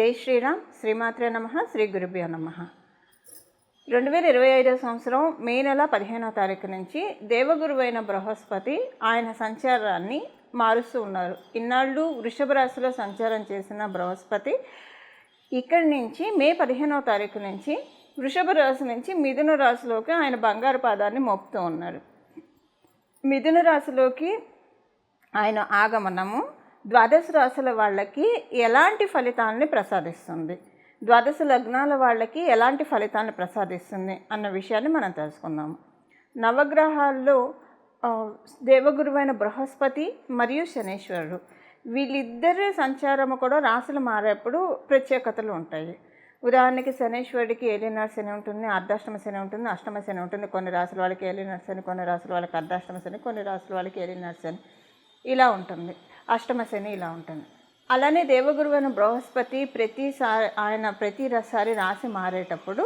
జై శ్రీరామ్. శ్రీమాత్రే నమః. శ్రీ గురుభ్యో నమః. 2025 సంవత్సరం మే నెల 15వ తారీఖు నుంచి దేవగురువైన బృహస్పతి ఆయన సంచారాన్ని మారుస్తూ ఉన్నారు. ఇన్నాళ్ళు వృషభ రాశిలో సంచారం చేసిన బృహస్పతి ఇక్కడి నుంచి మే 15వ తారీఖు నుంచి వృషభ రాశి నుంచి మిథున రాశిలోకి ఆయన బంగారు పాదాన్ని మోపుతూ ఉన్నారు. మిథున రాశిలోకి ఆయన ఆగమనము ద్వాదశ రాశుల వాళ్ళకి ఎలాంటి ఫలితాలని ప్రసాదిస్తుంది, ద్వాదశ లగ్నాల వాళ్ళకి ఎలాంటి ఫలితాన్ని ప్రసాదిస్తుంది అన్న విషయాన్ని మనం తెలుసుకుందాము. నవగ్రహాల్లో దేవగురువైన బృహస్పతి మరియు శనీశ్వరుడు వీళ్ళిద్దరి సంచారము కూడా రాశులు మారేప్పుడు ప్రత్యేకతలు ఉంటాయి. ఉదాహరణకి శనీశ్వరుడికి ఏలినాడు శని ఉంటుంది, అర్ధాష్టమ శని ఉంటుంది, అష్టమ శని ఉంటుంది. కొన్ని రాశుల వాళ్ళకి ఏలినాడు శని, కొన్ని రాశుల వాళ్ళకి అర్ధాష్టమ శని, కొన్ని రాశుల వాళ్ళకి ఏలినాడు శని ఇలా ఉంటుంది, అష్టమ శని ఇలా ఉంటుంది. అలానే దేవగురువైన బృహస్పతి ప్రతిసారి రాశి మారేటప్పుడు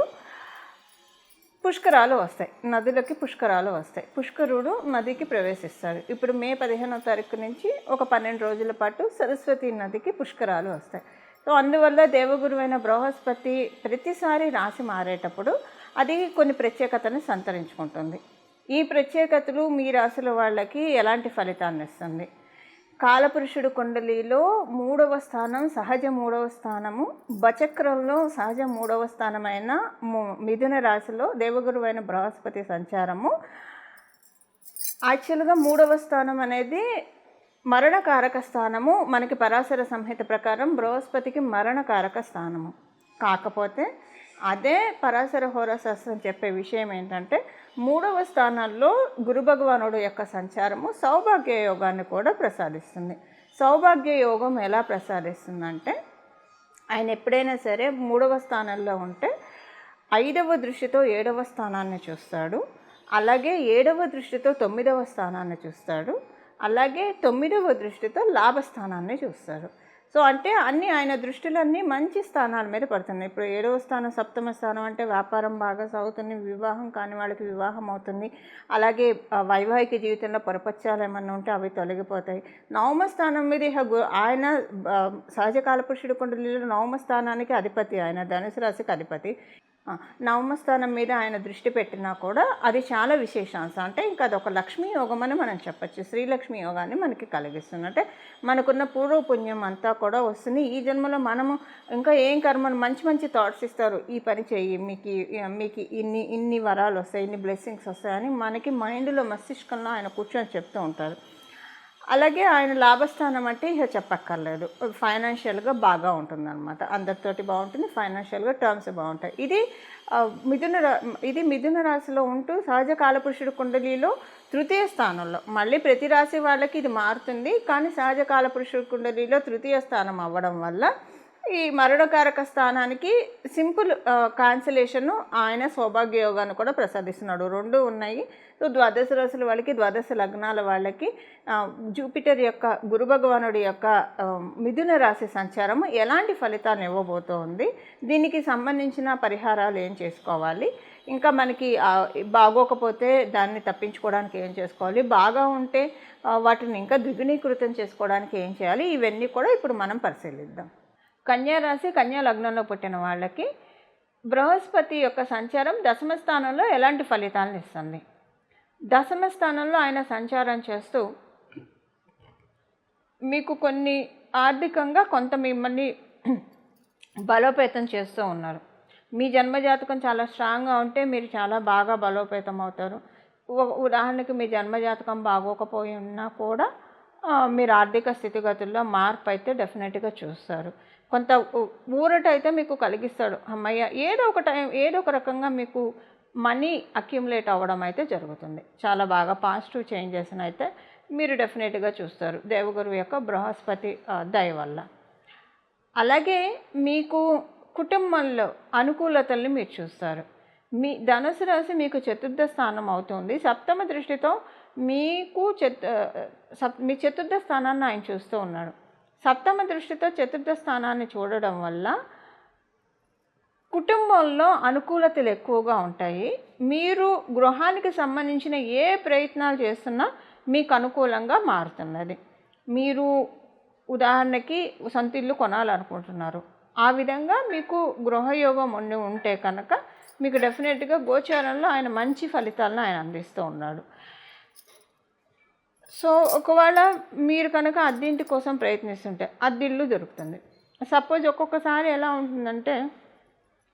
పుష్కరాలు వస్తాయి, నదులకి పుష్కరాలు వస్తాయి. పుష్కరుడు నదికి ప్రవేశిస్తాడు. ఇప్పుడు మే 15వ తారీఖు నుంచి ఒక 12 రోజుల పాటు సరస్వతి నదికి పుష్కరాలు వస్తాయి. సో అందువల్ల దేవగురువైన బృహస్పతి ప్రతిసారి రాశి మారేటప్పుడు అది కొన్ని ప్రత్యేకతను సంతరించుకుంటుంది. ఈ ప్రత్యేకతలు మీ రాశుల వాళ్ళకి ఎలాంటి ఫలితాన్ని ఇస్తుంది? కాలపురుషుడు కుండలిలో 3వ స్థానం సహజ 3వ స్థానము, బచక్రంలో సహజ 3వ స్థానమైన మిథున రాశిలో దేవగురువైన బృహస్పతి సంచారము. యాక్చువల్గా 3వ స్థానం అనేది మరణకారక స్థానము. మనకి పరాశర సంహిత ప్రకారం బృహస్పతికి మరణకారక స్థానము. కాకపోతే అదే పరాశర హోరాశాస్త్రం చెప్పే విషయం ఏంటంటే 3వ స్థానంలో గురు భగవానుడు యొక్క సంచారము సౌభాగ్య యోగాన్ని కూడా ప్రసాదిస్తుంది. సౌభాగ్య యోగం ఎలా ప్రసాదిస్తుందంటే ఆయన ఎప్పుడైనా సరే 3వ స్థానంలో ఉంటే 5వ దృష్టితో 7వ స్థానాన్ని చూస్తాడు, అలాగే 7వ దృష్టితో 9వ స్థానాన్ని చూస్తాడు, అలాగే 9వ దృష్టితో లాభస్థానాన్ని చూస్తాడు. సో అంటే ఆయన దృష్టిలన్నీ మంచి స్థానాల మీద పడుతున్నాయి. ఇప్పుడు 7వ స్థానం సప్తమ స్థానం అంటే వ్యాపారం బాగా సాగుతుంది, వివాహం కాని వాళ్ళకి వివాహం అవుతుంది, అలాగే వైవాహిక జీవితంలో పొరపచ్చాలు ఏమన్నా ఉంటే అవి తొలగిపోతాయి. 9వ స్థానం మీద ఆయన సహజ కాలపురుషుడు కుండలిలో 9వ స్థానానికి అధిపతి, ఆయన ధనుసు రాశికి అధిపతి. 9వ స్థానం మీద ఆయన దృష్టి పెట్టినా కూడా అది చాలా విశేషాంశం. అంటే ఇంకా అదొక లక్ష్మీ యోగం అని మనం చెప్పచ్చు. శ్రీలక్ష్మి యోగాన్ని మనకి కలిగిస్తుంది. అంటే మనకున్న పూర్వపుణ్యం అంతా కూడా వస్తుంది. ఈ జన్మలో మనము ఇంకా ఏం కర్మను మంచి మంచి థాట్స్ ఇస్తారు, ఈ పని చెయ్యి, మీకు ఇన్ని వరాలు వస్తాయి, ఇన్ని బ్లెస్సింగ్స్ వస్తాయని మనకి మైండ్లో మస్తిష్కంలో ఆయన కూర్చొని చెప్తూ ఉంటారు. అలాగే ఆయన లాభస్థానం అంటే ఇక చెప్పక్కర్లేదు, ఫైనాన్షియల్గా బాగా ఉంటుందన్నమాట. అందరితోటి బాగుంటుంది, ఫైనాన్షియల్గా టర్మ్స్ బాగుంటాయి. ఇది మిథున రాశిలో ఉంటూ సహజ కాలపురుషుడు కుండలిలో 3వ స్థానంలో. మళ్ళీ ప్రతి రాశి వాళ్ళకి ఇది మారుతుంది, కానీ సహజ కాలపురుషుడు కుండలిలో 3వ స్థానం అవ్వడం వల్ల ఈ మరణకారక స్థానానికి సింపుల్ కాన్సలేషను ఆయన సౌభాగ్య యోగాన్ని కూడా ప్రసాదిస్తున్నాడు. 2 ఉన్నాయి. సో ద్వాదశ రాశుల వాళ్ళకి, ద్వాదశ లగ్నాల వాళ్ళకి జూపిటర్ యొక్క గురు భగవానుడి యొక్క మిథున రాశి సంచారము ఎలాంటి ఫలితాన్ని ఇవ్వబోతోంది, దీనికి సంబంధించిన పరిహారాలు ఏం చేసుకోవాలి, ఇంకా మనకి బాగోకపోతే దాన్ని తప్పించుకోవడానికి ఏం చేసుకోవాలి, బాగా ఉంటే వాటిని ఇంకా ద్విగుణీకృతం చేసుకోవడానికి ఏం చేయాలి, ఇవన్నీ కూడా ఇప్పుడు మనం పరిశీలిద్దాం. కన్యా రాశి, కన్యా లగ్నంలో పుట్టిన వాళ్ళకి బృహస్పతి యొక్క సంచారం దశమ స్థానంలో ఎలాంటి ఫలితాలను ఇస్తుంది? దశమ స్థానంలో ఆయన సంచారం చేస్తూ మీకు కొన్ని ఆర్థికంగా కొంత మిమ్మల్ని బలోపేతం చేస్తూ ఉన్నారు. మీ జన్మజాతకం చాలా స్ట్రాంగ్గా ఉంటే మీరు చాలా బాగా బలోపేతం అవుతారు. ఉదాహరణకి మీ జన్మజాతకం బాగోకపోయి ఉన్నా కూడా మీరు ఆర్థిక స్థితిగతుల్లో మార్పు అయితే డెఫినెట్గా చూస్తారు. కొంత ఊరట అయితే మీకు కలిగిస్తాడు. అమ్మయ్య ఏదో ఒక రకంగా మీకు మనీ అక్యుములేట్ అవ్వడం అయితే జరుగుతుంది. చాలా బాగా పాజిటివ్ చేంజెస్ అయితే మీరు డెఫినెట్గా చూస్తారు దేవగురు యొక్క బృహస్పతి దయ వల్ల. అలాగే మీకు కుటుంబంలో అనుకూలతల్ని మీరు చూస్తారు. మీ ధనుసు రాశి మీకు 4వ స్థానం అవుతుంది. సప్తమ దృష్టితో మీకు మీ 4వ స్థానాన్ని ఆయన చూస్తూ ఉన్నాడు. సప్తమ దృష్టితో 4వ స్థానాన్ని చూడడం వల్ల కుటుంబంలో అనుకూలతలు ఎక్కువగా ఉంటాయి. మీరు గృహానికి సంబంధించిన ఏ ప్రయత్నాలు చేస్తున్నా మీకు అనుకూలంగా మారుతున్నది. మీరు ఉదాహరణకి సొంత ఇల్లు కొనాలనుకుంటున్నారు, ఆ విధంగా మీకు గృహయోగం ఉంటే కనుక మీకు డెఫినెట్గా గోచారంలో ఆయన మంచి ఫలితాలను ఆయన అందిస్తూ ఉన్నాడు. సో ఒకవేళ మీరు కనుక అద్దెంటి కోసం ప్రయత్నిస్తుంటే అద్దిల్లు దొరుకుతుంది. సపోజ్ ఒక్కొక్కసారి ఎలా ఉంటుందంటే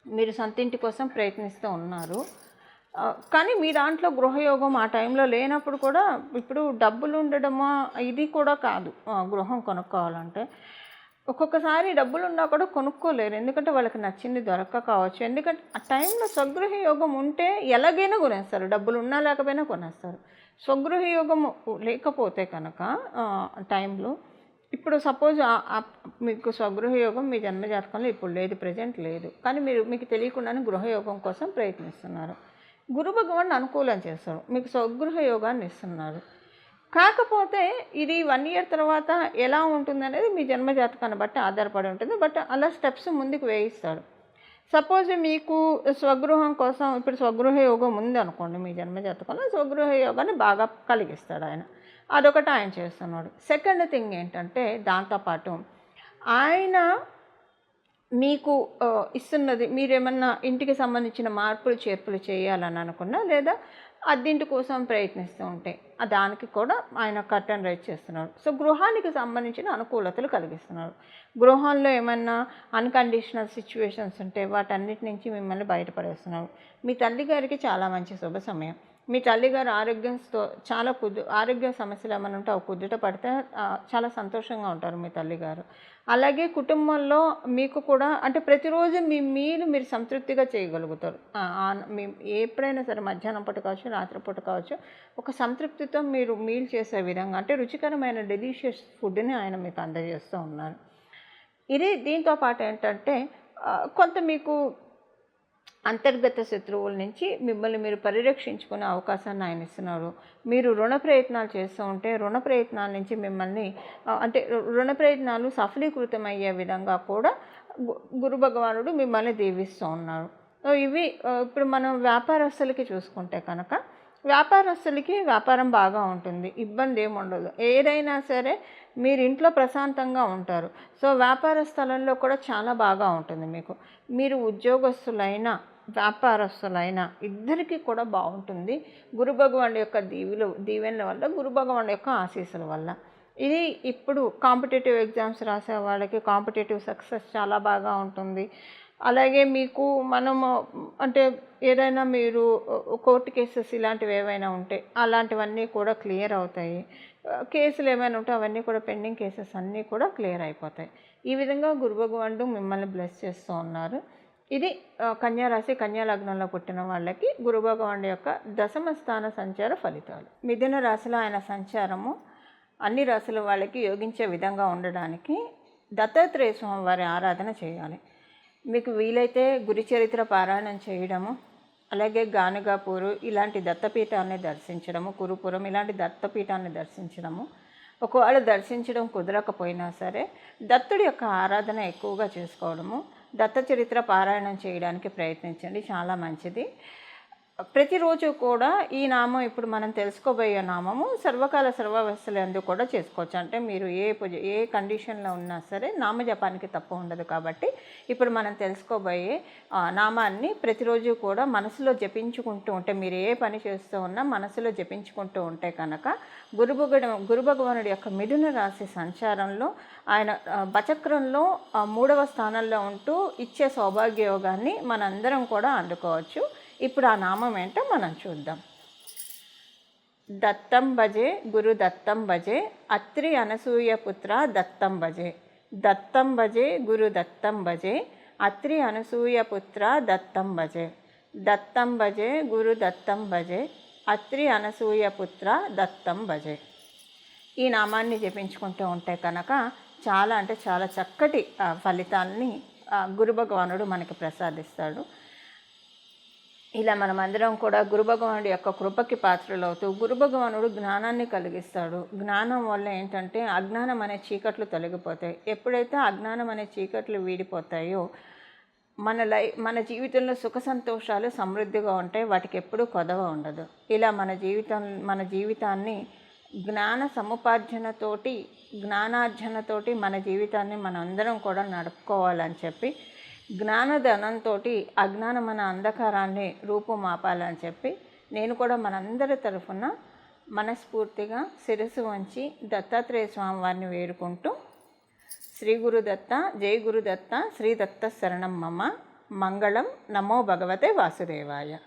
మీరు సొంతింటి కోసం ప్రయత్నిస్తూ ఉన్నారు, కానీ మీ దాంట్లో గృహయోగం ఆ టైంలో లేనప్పుడు కూడా, ఇప్పుడు డబ్బులు ఉండడమా ఇది కూడా కాదు, గృహం కొనుక్కోవాలంటే ఒక్కొక్కసారి డబ్బులు ఉన్నా కూడా కొనుక్కోలేరు, ఎందుకంటే వాళ్ళకి నచ్చింది దొరక్క కావచ్చు. ఎందుకంటే ఆ టైంలో స్వగృహ యోగం ఉంటే ఎలాగైనా కొనేస్తారు, డబ్బులు ఉన్నా లేకపోయినా కొనేస్తారు. స్వగృహ యోగం లేకపోతే కనుక టైంలో, ఇప్పుడు సపోజ్ మీకు స్వగృహ యోగం మీ జన్మజాతకంలో ఇప్పుడు లేదు, ప్రజెంట్ లేదు, కానీ మీకు తెలియకుండానే గృహయోగం కోసం ప్రయత్నిస్తున్నారు. గురు భగవాన్ అనుకూలం చేస్తారు, మీకు స్వగృహ యోగాన్ని ఇస్తున్నారు. కాకపోతే ఇది 1 ఇయర్ తర్వాత ఎలా ఉంటుంది అనేది మీ జన్మజాతకాన్ని బట్టి ఆధారపడి ఉంటుంది. బట్ అలా స్టెప్స్ ముందుకు వేయిస్తాడు. సపోజ్ మీకు స్వగృహం కోసం ఇప్పుడు స్వగృహ యోగం ఉంది అనుకోండి, మీ జన్మజాతకంలో స్వగృహ యోగాన్ని బాగా కలిగిస్తాడు ఆయన. అదొకటి ఆయన చేస్తున్నాడు. సెకండ్ థింగ్ ఏంటంటే దాంతోపాటు ఆయన మీకు ఇస్తున్నది, మీరేమన్నా ఇంటికి సంబంధించిన మార్పులు చేర్పులు చేయాలని అనుకున్నా, లేదా అద్దెంటి కోసం ప్రయత్నిస్తూ ఉంటే దానికి కూడా ఆయన కర్టెన్ రైజ్ చేస్తున్నాడు. సో గృహానికి సంబంధించిన అనుకూలతలు కలిగిస్తున్నాడు. గృహంలో ఏమన్నా అన్కండిషనల్ సిచ్యువేషన్స్ ఉంటే వాటన్నిటి నుంచి మిమ్మల్ని బయటపడేస్తున్నాడు. మీ తల్లిగారికి చాలా మంచి శుభ సమయం. మీ తల్లిగారు ఆరోగ్యంతో చాలా ఆరోగ్య సమస్యలు ఏమైనా ఉంటే అవి కుదుట పడితే చాలా సంతోషంగా ఉంటారు మీ తల్లిగారు. అలాగే కుటుంబంలో మీకు కూడా అంటే ప్రతిరోజు మీరు సంతృప్తిగా చేయగలుగుతారు. ఎప్పుడైనా సరే మధ్యాహ్నం పూట కావచ్చు, రాత్రిపూట కావచ్చు, ఒక సంతృప్తితో మీరు మీల్ చేసే విధంగా, అంటే రుచికరమైన డెలిషియస్ ఫుడ్ని ఆయన మీకు అందజేస్తూ ఉన్నారు. దీంతో పాటు ఏంటంటే కొంత మీకు అంతర్గత శత్రువుల నుంచి మిమ్మల్ని మీరు పరిరక్షించుకునే అవకాశాన్ని ఆయన ఇస్తున్నారు. మీరు రుణ ప్రయత్నాలు చేస్తూ ఉంటే రుణ ప్రయత్నాల నుంచి మిమ్మల్ని అంటే రుణ ప్రయత్నాలు సఫలీకృతమయ్యే విధంగా కూడా గురు భగవానుడు మిమ్మల్ని దీవిస్తూ ఉన్నారు. ఇవి ఇప్పుడు మనం వ్యాపారస్తులకి చూసుకుంటే కనుక వ్యాపారస్తులకి వ్యాపారం బాగా ఉంటుంది, ఇబ్బంది ఏమి ఉండదు. ఏదైనా సరే మీరు ఇంట్లో ప్రశాంతంగా ఉంటారు. సో వ్యాపార స్థలంలో కూడా చాలా బాగా ఉంటుంది మీకు. మీరు ఉద్యోగస్తులైనా వ్యాపారస్తులైనా ఇద్దరికీ కూడా బాగుంటుంది గురు భగవానుడి యొక్క దీవెనల వల్ల, గురు భగవానుడి యొక్క ఆశీస్సుల వల్ల. ఇది ఇప్పుడు కాంపిటేటివ్ ఎగ్జామ్స్ రాసే వాళ్ళకి కాంపిటేటివ్ సక్సెస్ చాలా బాగా ఉంటుంది. అలాగే మీకు మనము అంటే ఏదైనా మీరు కోర్టు కేసెస్ ఇలాంటివి ఏవైనా ఉంటే అలాంటివన్నీ కూడా క్లియర్ అవుతాయి. కేసులు ఏమైనా ఉంటే అవన్నీ కూడా పెండింగ్ కేసెస్ అన్నీ కూడా క్లియర్ అయిపోతాయి. ఈ విధంగా గురు భగవానుడు మిమ్మల్ని బ్లెస్ చేస్తూ ఉన్నారు. ఇది కన్యారాశి కన్యా లగ్నంలో పుట్టిన వాళ్ళకి గురు భగవానుడి యొక్క దశమ స్థాన సంచార ఫలితాలు. మిథున రాశిలో ఆయన సంచారము అన్ని రాశుల వాళ్ళకి యోగించే విధంగా ఉండడానికి దత్తాత్రేయ స్వామి వారి ఆరాధన చేయాలి. మీకు వీలైతే గురి చరిత్ర పారాయణం చేయడము, అలాగే గానుగాపూరు ఇలాంటి దత్తపీఠాన్ని దర్శించడము, కురుపురం ఇలాంటి దత్తపీఠాన్ని దర్శించడము. ఒకవేళ దర్శించడం కుదరకపోయినా సరే దత్తుడి యొక్క ఆరాధన ఎక్కువగా చేసుకోవడము, దత్త చరిత్ర పారాయణం చేయడానికి ప్రయత్నించండి, చాలా మంచిది. ప్రతిరోజు కూడా ఈ నామం ఇప్పుడు మనం తెలుసుకోబోయే నామము సర్వకాల సర్వావస్థలందు కూడా చేసుకోవచ్చు. అంటే మీరు ఏ కండిషన్లో ఉన్నా సరే నామజపానికి తప్పు ఉండదు. కాబట్టి ఇప్పుడు మనం తెలుసుకోబోయే నామాన్ని ప్రతిరోజు కూడా మనసులో జపించుకుంటూ ఉంటే, మీరు ఏ పని చేస్తూ ఉన్నా మనసులో జపించుకుంటూ ఉంటే కనుక గురు భగవానుడి యొక్క మిథున రాశి సంచారంలో ఆయన బచక్రంలో 3వ స్థానంలో ఉంటూ ఇచ్చే సౌభాగ్య యోగాన్ని మనందరం కూడా అందుకోవచ్చు. ఇప్పుడు ఆ నామం ఏంటో మనం చూద్దాం. దత్తం భజే గురు దత్తం భజే అత్రి అనసూయ పుత్ర దత్తం భజే. దత్తం భజే గురు దత్తం భజే అత్రి అనసూయ పుత్ర దత్తం భజే. దత్తం భజే గురు దత్తం భజే అత్రి అనసూయ పుత్ర దత్తం భజే. ఈ నామాన్ని జపించుకుంటూ ఉంటే కనుక చాలా అంటే చాలా చక్కటి ఫలితాలని గురు భగవానుడు మనకి ప్రసాదిస్తాడు. ఇలా మనమందరం కూడా గురు భగవానుడి యొక్క కృపకి పాత్రలవుతూ గురు భగవానుడు జ్ఞానాన్ని కలిగిస్తాడు. జ్ఞానం వల్ల ఏంటంటే అజ్ఞానం అనే చీకట్లు తొలగిపోతాయి. ఎప్పుడైతే అజ్ఞానం అనే చీకట్లు వీడిపోతాయో మన జీవితంలో సుఖ సంతోషాలు సమృద్ధిగా ఉంటాయి, వాటికి ఎప్పుడూ కొదవ ఉండదు. ఇలా మన జీవితాన్ని జ్ఞాన సముపార్జనతోటి జ్ఞానార్జనతోటి మన జీవితాన్ని మనం అందరం కూడా నడుపుకోవాలని చెప్పి, జ్ఞానధనంతో అజ్ఞానం మన అంధకారాన్ని రూపుమాపాలని చెప్పి నేను కూడా మనందరి తరఫున మనస్ఫూర్తిగా శిరస్సు వంచి దత్తాత్రేయ స్వామి వారిని వేడుకుంటూ, శ్రీ గురుదత్త, జై గురుదత్త, శ్రీ దత్త శరణం మమ, మంగళం, నమో భగవతే వాసుదేవాయ.